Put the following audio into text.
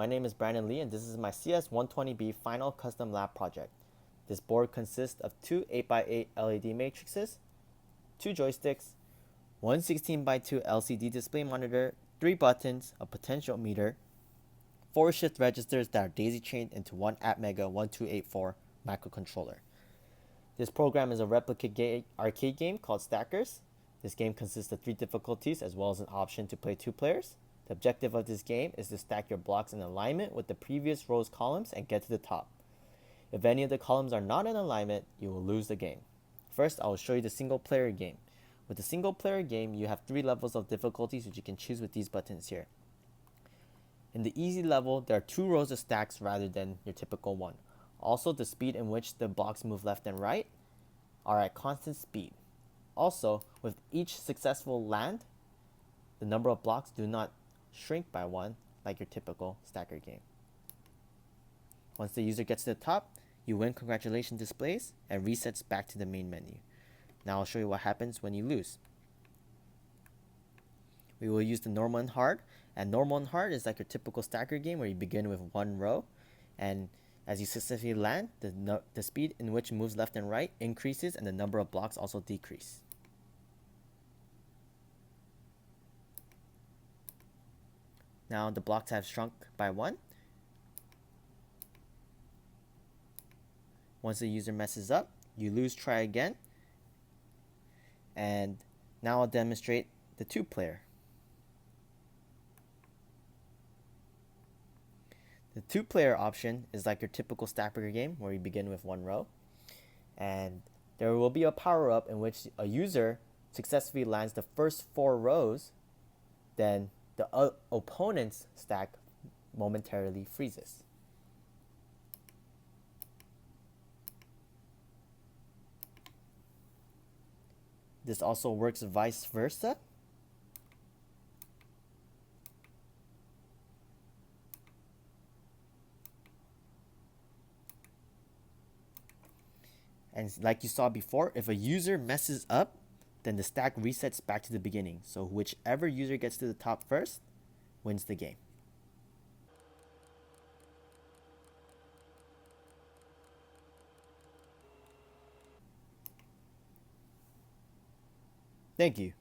my name is Brandon Lee and this is my CS120B final custom lab project. This board consists of two 8x8 LED matrices, two joysticks, one 16x2 LCD display monitor, 3 buttons, a potentiometer, 4 shift registers that are daisy chained into one Atmega 1284 microcontroller. This program is a replicate arcade game called Stackers. This game consists of 3 difficulties as well as an option to play 2 players. The objective of this game is to stack your blocks in alignment with the previous row's columns and get to the top. If any of the columns are not in alignment, you will lose the game. First, I will show you the single player game. With the single player game, you have 3 levels of difficulties which you can choose with these buttons here. In the easy level, there are 2 rows of stacks rather than your typical one. Also, the speed in which the blocks move left and right are at constant speed. Also, with each successful land, the number of blocks do not shrink by 1 like your typical stacker game. Once the user gets to the top, you win congratulations displays and resets back to the main menu. Now I'll show you what happens when you lose. We will use the normal and hard, and normal and hard is like your typical stacker game where you begin with 1 row, and as you successfully land, the speed in which it moves left and right increases and the number of blocks also decrease. Now the blocks have shrunk by 1. Once the user messes up, you lose, try again. And now I'll demonstrate the 2 player. The 2 player option is like your typical stacker game where you begin with 1 row. And there will be a power up in which a user successfully lands the first 4 rows, then the opponent's stack momentarily freezes. This also works vice versa. And like you saw before, if a user messes up, then the stack resets back to the beginning. So whichever user gets to the top first wins the game. Thank you.